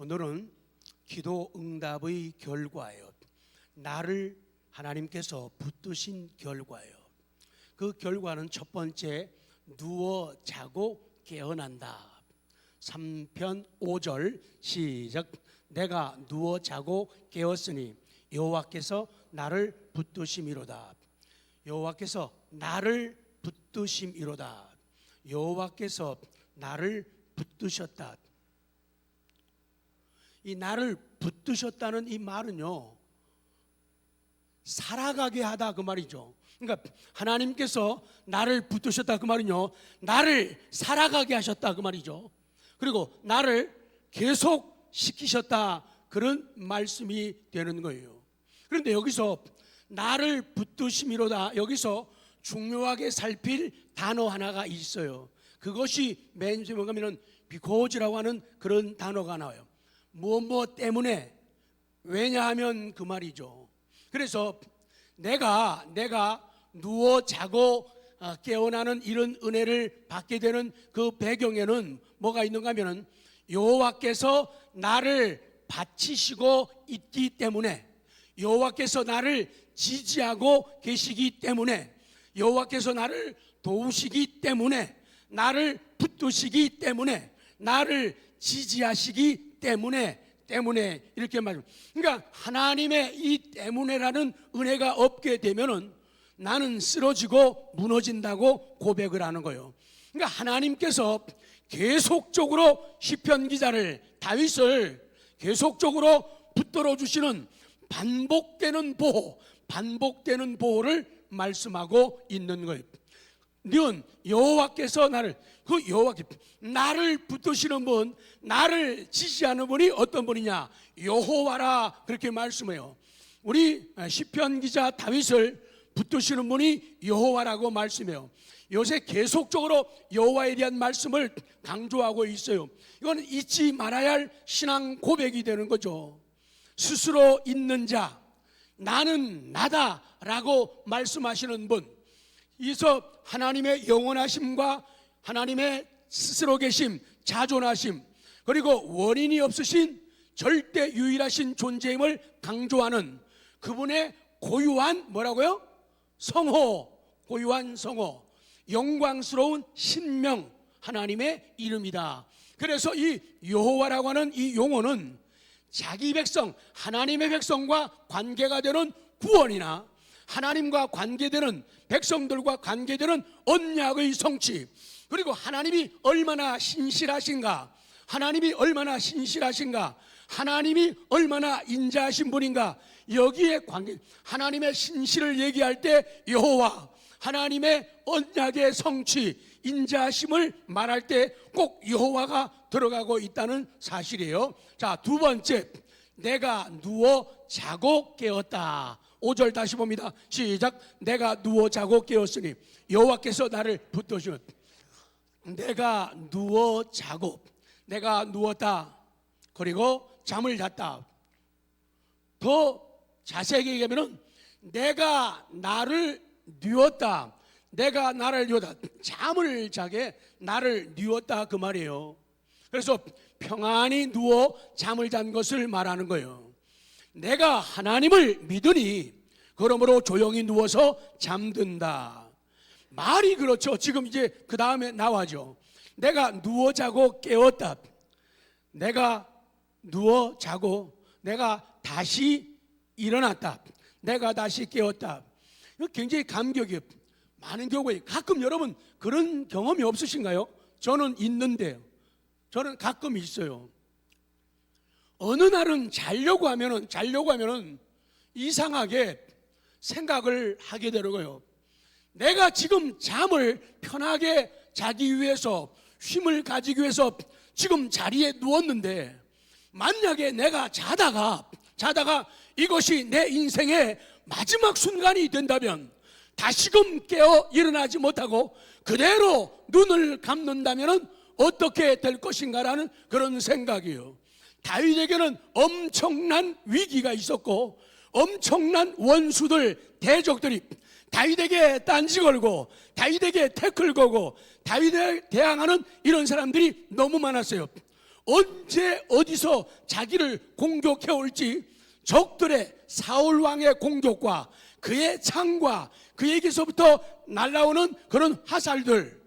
오늘은 기도 응답의 결과예요. 나를 하나님께서 붙드신 결과예요. 그 결과는 첫 번째, 누워 자고 깨어난다. 3편 5절 시작. 내가 누워 자고 깨었으니 여호와께서 나를 붙드심이로다. 여호와께서 나를 붙드심이로다. 여호와께서 나를 붙드셨다. 이 나를 붙드셨다는 이 말은요, 살아가게 하다 그 말이죠. 그러니까 하나님께서 나를 붙드셨다 그 말은요, 나를 살아가게 하셨다 그 말이죠. 그리고 나를 계속 시키셨다 그런 말씀이 되는 거예요. 그런데 여기서 나를 붙드심이로다, 여기서 중요하게 살필 단어 하나가 있어요. 그것이 맨 처음에 가면은 because라고 하는 그런 단어가 나와요. 무엇 때문에, 왜냐하면 그 말이죠. 그래서 내가 누워 자고 깨어나는 이런 은혜를 받게 되는 그 배경에는 뭐가 있는가 하면은 여호와께서 나를 바치시고 있기 때문에, 여호와께서 나를 지지하고 계시기 때문에, 여호와께서 나를 도우시기 때문에, 나를 붙드시기 때문에, 나를 지지하시기 때문에 이렇게 말합니다. 그러니까 하나님의 이 때문에라는 은혜가 없게 되면은 나는 쓰러지고 무너진다고 고백을 하는 거예요. 그러니까 하나님께서 계속적으로 시편 기자를, 다윗을 계속적으로 붙들어 주시는 반복되는 보호를 말씀하고 있는 거예요. 는 여호와께서 나를 붙드시는 분, 나를 지지하는 분이 어떤 분이냐? 여호와라, 그렇게 말씀해요. 우리 시편 기자 다윗을 붙드시는 분이 여호와라고 말씀해요. 요새 계속적으로 여호와에 대한 말씀을 강조하고 있어요. 이건 잊지 말아야 할 신앙 고백이 되는 거죠. 스스로 있는 자, 나는 나다라고 말씀하시는 분, 이서 하나님의 영원하심과 하나님의 스스로 계심, 자존하심, 그리고 원인이 없으신 절대 유일하신 존재임을 강조하는 그분의 고유한 뭐라고요? 성호, 고유한 성호, 영광스러운 신명, 하나님의 이름이다. 그래서 이 여호와라고 하는 이 용어는 자기 백성, 하나님의 백성과 관계가 되는 구원이나 하나님과 관계되는 백성들과 관계되는 언약의 성취, 그리고 하나님이 얼마나 신실하신가, 하나님이 얼마나 신실하신가, 하나님이 얼마나 인자하신 분인가, 여기에 관계, 하나님의 신실을 얘기할 때 여호와, 하나님의 언약의 성취, 인자하심을 말할 때 꼭 여호와가 들어가고 있다는 사실이에요. 자, 두 번째, 내가 누워 자고 깨었다. 5절 다시 봅니다. 시작. 내가 누워 자고 깨었으니 여호와께서 나를 붙드시면, 내가 누워 자고, 내가 누웠다, 그리고 잠을 잤다. 더 자세하게 얘기하면 내가 나를 누웠다, 내가 나를 누웠다, 잠을 자게 나를 누웠다 그 말이에요. 그래서 평안히 누워 잠을 잔 것을 말하는 거예요. 내가 하나님을 믿으니 그러므로 조용히 누워서 잠든다. 말이 그렇죠. 지금 이제 그 다음에 나와죠. 내가 누워 자고 깨웠다, 내가 누워 자고 내가 다시 일어났다, 내가 다시 깨웠다. 이거 굉장히 감격이에요. 많은 경우에 가끔 여러분 그런 경험이 없으신가요? 저는 있는데요. 저는 가끔 있어요. 어느 날은 자려고 하면은 이상하게 생각을 하게 되고요. 내가 지금 잠을 편하게 자기 위해서, 쉼을 가지기 위해서 지금 자리에 누웠는데, 만약에 내가 자다가 이것이 내 인생의 마지막 순간이 된다면, 다시금 깨어 일어나지 못하고 그대로 눈을 감는다면 어떻게 될 것인가라는 그런 생각이에요. 다윗에게는 엄청난 위기가 있었고, 엄청난 원수들, 대적들이 다윗에게 딴지 걸고, 다윗에게 태클 거고, 다윗에 대항하는 이런 사람들이 너무 많았어요. 언제 어디서 자기를 공격해 올지 적들의 사울 왕의 공격과 그의 창과 그에게서부터 날아오는 그런 화살들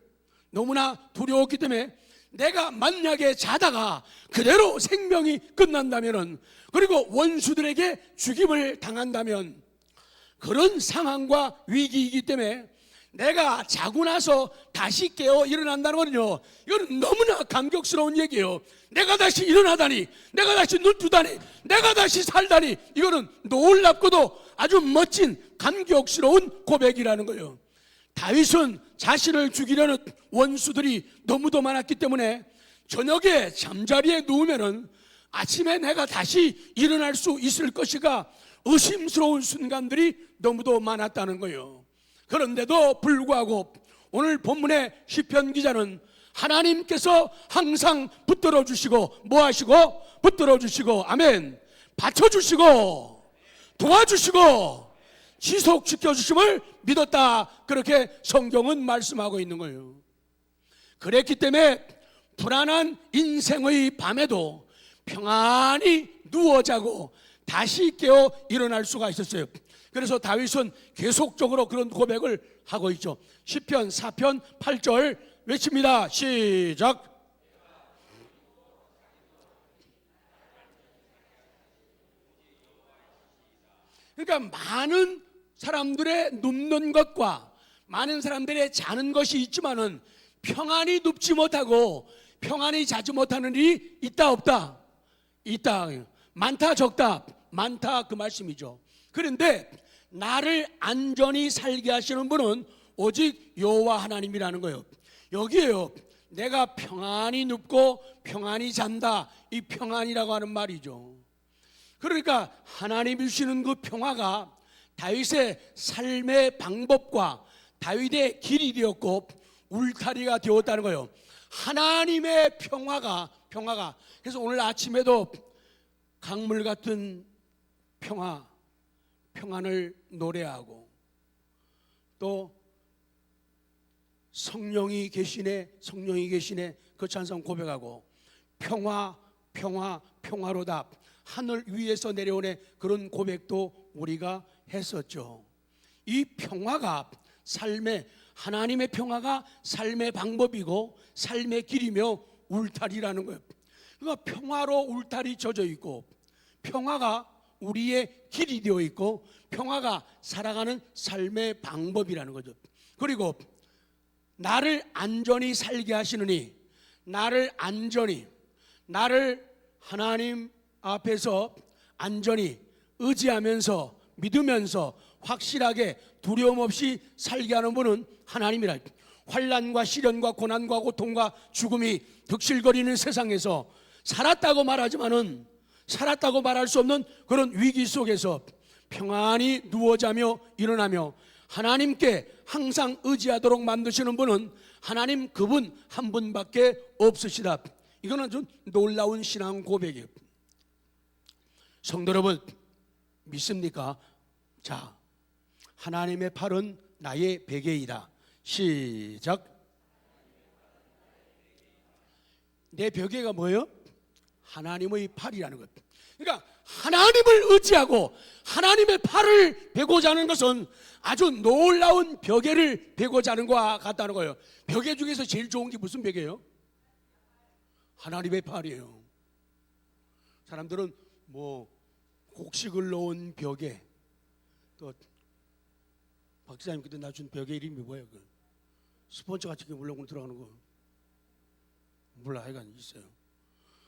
너무나 두려웠기 때문에 내가 만약에 자다가 그대로 생명이 끝난다면, 그리고 원수들에게 죽임을 당한다면, 그런 상황과 위기이기 때문에 내가 자고 나서 다시 깨어 일어난다는 거는요, 이건 너무나 감격스러운 얘기예요. 내가 다시 일어나다니, 내가 다시 눈 뜨다니, 내가 다시 살다니, 이거는 놀랍고도 아주 멋진 감격스러운 고백이라는 거예요. 다윗은 자신을 죽이려는 원수들이 너무도 많았기 때문에 저녁에 잠자리에 누우면은 아침에 내가 다시 일어날 수 있을 것이가 의심스러운 순간들이 너무도 많았다는 거예요. 그런데도 불구하고 오늘 본문의 시편 기자는 하나님께서 항상 붙들어 주시고 뭐 하시고? 붙들어 주시고, 아멘, 받쳐 주시고 도와주시고 지속시켜 주심을 믿었다, 그렇게 성경은 말씀하고 있는 거예요. 그랬기 때문에 불안한 인생의 밤에도 평안히 누워 자고 다시 깨어 일어날 수가 있었어요. 그래서 다윗은 계속적으로 그런 고백을 하고 있죠. 시편 4편 8절 외칩니다. 시작. 그러니까 많은 사람들의 눕는 것과 많은 사람들의 자는 것이 있지만은 평안히 눕지 못하고 평안히 자지 못하는 일이 있다 없다? 있다. 많다 적다? 많다, 그 말씀이죠. 그런데 나를 안전히 살게 하시는 분은 오직 여호와 하나님이라는 거예요. 여기에요, 내가 평안히 눕고 평안히 잔다, 이 평안이라고 하는 말이죠. 그러니까 하나님이 주시는 그 평화가 다윗의 삶의 방법과 다윗의 길이 되었고 울타리가 되었다는 거예요. 하나님의 평화가 그래서 오늘 아침에도 강물 같은 평안을 노래하고, 또 성령이 계시네 그 찬송 고백하고, 평화로다, 하늘 위에서 내려오네, 그런 고백도 우리가 했었죠. 이 평화가 하나님의 평화가 삶의 방법이고 삶의 길이며 울타리라는 거예요. 그러니까 평화로 울타리 젖어 있고, 평화가 우리의 길이 되어 있고, 평화가 살아가는 삶의 방법이라는 거죠. 그리고 나를 안전히 살게 하시느니, 나를 하나님 앞에서 안전히 의지하면서 믿으면서 확실하게 두려움 없이 살게 하는 분은 하나님이라. 환난과 시련과 고난과 고통과 죽음이 득실거리는 세상에서 살았다고 말할 수 없는 그런 위기 속에서 평안히 누워 자며 일어나며 하나님께 항상 의지하도록 만드시는 분은 하나님, 그분 한 분밖에 없으시다. 이거는 좀 놀라운 신앙 고백이에요. 성도 여러분, 믿습니까? 자, 하나님의 팔은 나의 베개이다. 시작. 내 베개가 뭐예요? 하나님의 팔이라는 것. 그러니까 하나님을 의지하고 하나님의 팔을 베고 자는 것은 아주 놀라운 베개를 베고 자는 것과 같다는 거예요. 베개 중에서 제일 좋은 게 무슨 베개예요? 하나님의 팔이에요. 사람들은 뭐 곡식을 넣은 벽에, 또 박지사님 그때 나 준 벽의 이름이 뭐예요? 그 스폰지 같이 물렁물렁 들어가는 거 몰라, 하여간 있어요.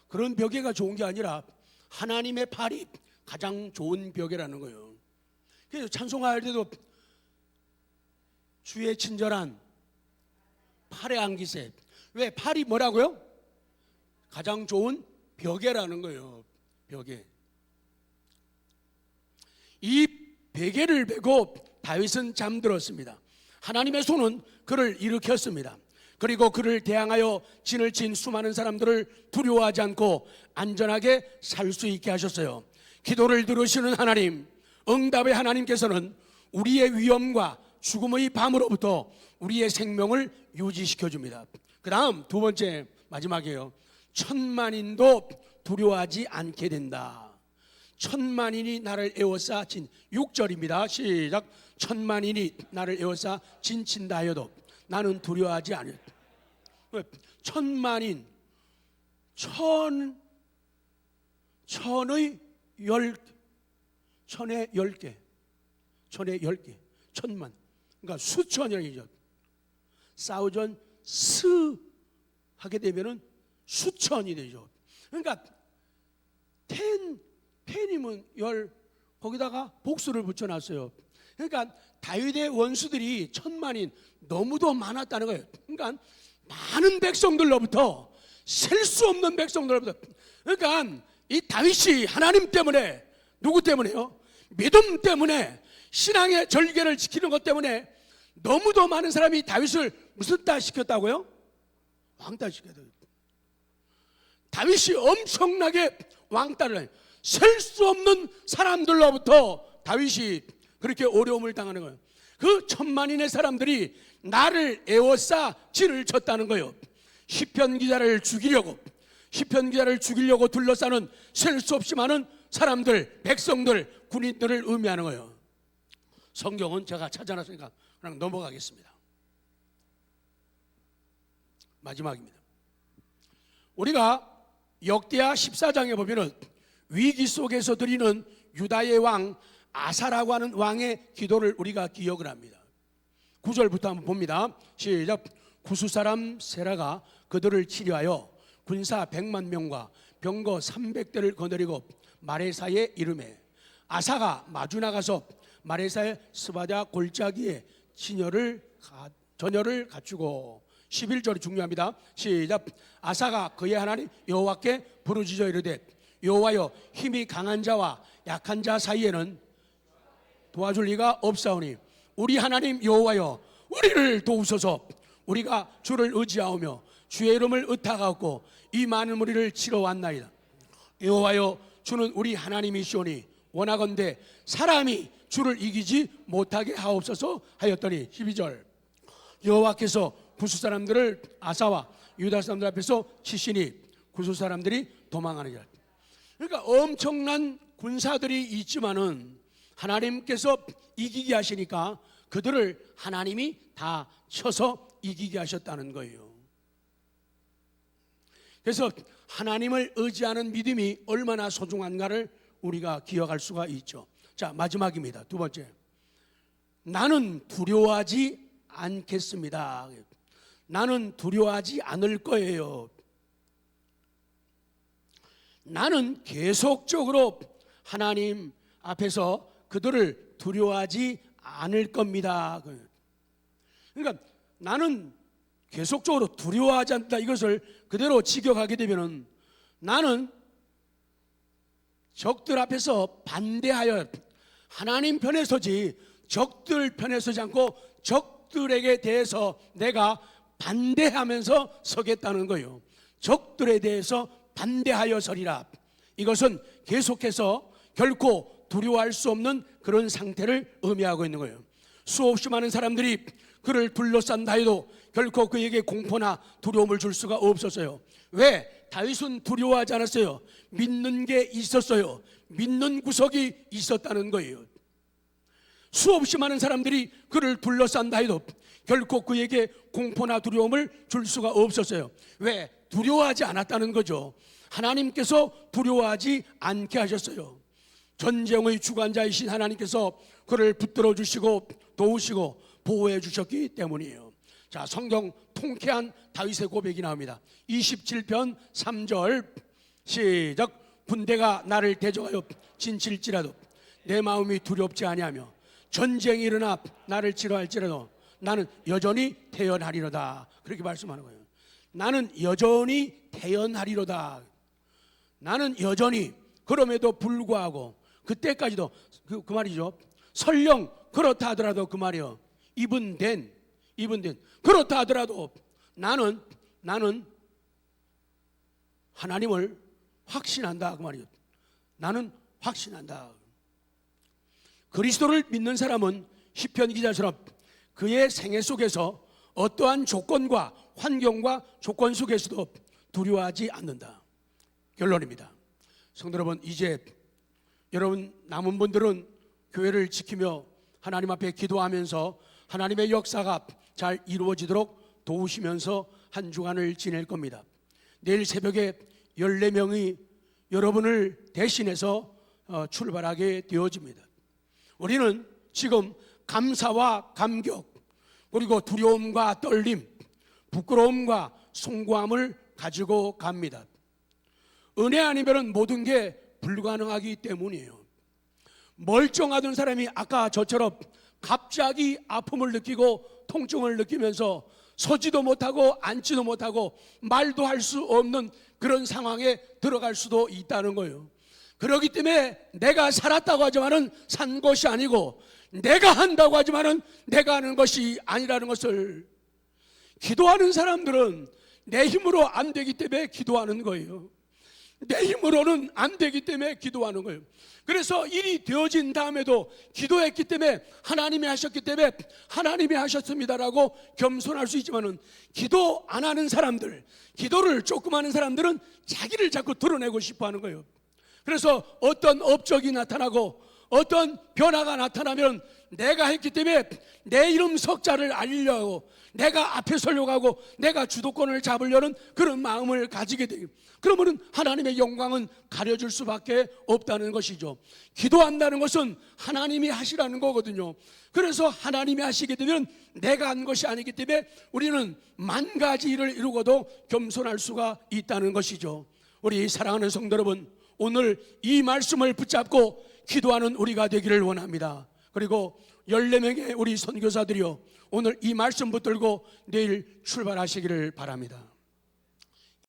그런 벽에가 좋은 게 아니라 하나님의 팔이 가장 좋은 벽이라는 거예요. 그래서 찬송할 때도 주의 친절한 팔의 안기세. 왜? 팔이 뭐라고요? 가장 좋은 벽에라는 거예요. 벽에. 이 베개를 베고 다윗은 잠들었습니다. 하나님의 손은 그를 일으켰습니다. 그리고 그를 대항하여 진을 친 수많은 사람들을 두려워하지 않고 안전하게 살 수 있게 하셨어요. 기도를 들으시는 하나님, 응답의 하나님께서는 우리의 위험과 죽음의 밤으로부터 우리의 생명을 유지시켜 줍니다. 그 다음 두 번째, 마지막이에요. 천만인도 두려워하지 않게 된다. 천만인이 나를 에워싸 진 6절입니다. 시작. 천만인이 나를 에워싸 진친다 하여도 나는 두려워하지 않을. 천만인, 천의 천에 10개, 천에 10개, 천만. 그러니까 수천이죠. 사우전 스 하게 되면은 수천이 되죠. 그러니까 텐이면 10, 거기다가 복수를 붙여놨어요. 그러니까 다윗의 원수들이 천만인, 너무도 많았다는 거예요. 그러니까 많은 백성들로부터, 셀 수 없는 백성들로부터, 그러니까 이 다윗이 하나님 때문에, 누구 때문에요? 믿음 때문에, 신앙의 절개를 지키는 것 때문에 너무도 많은 사람이 다윗을 무슨 따 시켰다고요? 왕따 시켰어요. 다윗이 엄청나게 왕따를, 셀 수 없는 사람들로부터 다윗이 그렇게 어려움을 당하는 거예요. 그 천만인의 사람들이 나를 에워싸 진을 쳤다는 거예요. 시편 기자를 죽이려고 둘러싸는 셀 수 없이 많은 사람들, 백성들, 군인들을 의미하는 거예요. 성경은 제가 찾아놨으니까 그냥 넘어가겠습니다. 마지막입니다. 우리가 역대하 14장에 보면은 위기 속에서 드리는 유다의 왕 아사라고 하는 왕의 기도를 우리가 기억을 합니다. 9절부터 한번 봅니다. 시작. 구스 사람 세라가 그들을 치료하여 군사 100만 명과 병거 300대를 거느리고 마레사에 이르매 아사가 마주 나가서 마레사의 스바랴 골짜기에 전열을 갖추고 11절이 중요합니다. 시작. 아사가 그의 하나님 여호와께 부르짖어 이르되 여호와여 힘이 강한 자와 약한 자 사이에는 도와줄 리가 없사오니 우리 하나님 여호와여 우리를 도우소서. 우리가 주를 의지하오며 주의 이름을 의탁하옵고 이 많은 무리를 치러 왔나이다. 여호와여 주는 우리 하나님이시오니 원하건대 사람이 주를 이기지 못하게 하옵소서 하였더니 12절. 여호와께서 구스 사람들을 아사와 유다 사람들 앞에서 치시니 구스 사람들이 도망하느니라. 그러니까 엄청난 군사들이 있지만은 하나님께서 이기게 하시니까 그들을 하나님이 다 쳐서 이기게 하셨다는 거예요. 그래서 하나님을 의지하는 믿음이 얼마나 소중한가를 우리가 기억할 수가 있죠. 자, 마지막입니다. 두 번째. 나는 두려워하지 않겠습니다. 나는 두려워하지 않을 거예요. 나는 계속적으로 하나님 앞에서 그들을 두려워하지 않을 겁니다. 그러니까 나는 계속적으로 두려워하지 않다, 이것을 그대로 직역하게 되면 나는 적들 앞에서 반대하여 하나님 편에 서지 적들 편에 서지 않고 적들에게 대해서 내가 반대하면서 서겠다는 거예요. 적들에 대해서 반대하여 서리라. 이것은 계속해서 결코 두려워할 수 없는 그런 상태를 의미하고 있는 거예요. 수없이 많은 사람들이 그를 둘러싼다 해도 결코 그에게 공포나 두려움을 줄 수가 없었어요. 왜? 다윗은 두려워하지 않았어요. 믿는 게 있었어요. 믿는 구석이 있었다는 거예요. 수없이 많은 사람들이 그를 둘러싼다 해도 결코 그에게 공포나 두려움을 줄 수가 없었어요. 왜? 두려워하지 않았다는 거죠. 하나님께서 두려워하지 않게 하셨어요. 전쟁의 주관자이신 하나님께서 그를 붙들어 주시고 도우시고 보호해 주셨기 때문이에요. 자, 성경 통쾌한 다윗의 고백이 나옵니다. 27편 3절 시작. 군대가 나를 대적하여 진칠지라도 내 마음이 두렵지 아니하며 전쟁이 일어나 나를 치러할지라도 나는 여전히 태연하리로다. 그렇게 말씀하는 거예요. 나는 여전히 태연하리로다. 나는 여전히, 그럼에도 불구하고 그때까지도 그 말이죠. 설령 그렇다 하더라도 그 말이요. 입은 된 그렇다 하더라도 나는 하나님을 확신한다 그 말이요. 나는 확신한다. 그리스도를 믿는 사람은 시편 기자처럼 그의 생애 속에서 어떠한 조건과 환경과 조건 속에서도 두려워하지 않는다. 결론입니다. 성도 여러분, 이제 여러분 남은 분들은 교회를 지키며 하나님 앞에 기도하면서 하나님의 역사가 잘 이루어지도록 도우시면서 한 주간을 지낼 겁니다. 내일 새벽에 14명이 여러분을 대신해서 출발하게 되어집니다. 우리는 지금 감사와 감격, 그리고 두려움과 떨림, 부끄러움과 송구함을 가지고 갑니다. 은혜 아니면 모든 게 불가능하기 때문이에요. 멀쩡하던 사람이 아까 저처럼 갑자기 아픔을 느끼고 통증을 느끼면서 서지도 못하고 앉지도 못하고 말도 할 수 없는 그런 상황에 들어갈 수도 있다는 거예요. 그렇기 때문에 내가 살았다고 하지만은 산 것이 아니고, 내가 한다고 하지만은 내가 하는 것이 아니라는 것을, 기도하는 사람들은 내 힘으로 안 되기 때문에 기도하는 거예요. 내 힘으로는 안 되기 때문에 기도하는 거예요. 그래서 일이 되어진 다음에도 기도했기 때문에 하나님이 하셨기 때문에 하나님이 하셨습니다라고 겸손할 수 있지만은, 기도 안 하는 사람들, 기도를 조금 하는 사람들은 자기를 자꾸 드러내고 싶어 하는 거예요. 그래서 어떤 업적이 나타나고 어떤 변화가 나타나면 내가 했기 때문에 내 이름 석자를 알리려고, 내가 앞에 서려고 하고 내가 주도권을 잡으려는 그런 마음을 가지게 돼요. 그러면 하나님의 영광은 가려질 수밖에 없다는 것이죠. 기도한다는 것은 하나님이 하시라는 거거든요. 그래서 하나님이 하시게 되면 내가 한 것이 아니기 때문에 우리는 만 가지 일을 이루고도 겸손할 수가 있다는 것이죠. 우리 사랑하는 성도 여러분, 오늘 이 말씀을 붙잡고 기도하는 우리가 되기를 원합니다. 그리고 14명의 우리 선교사들이요, 오늘 이 말씀 붙들고 내일 출발하시기를 바랍니다.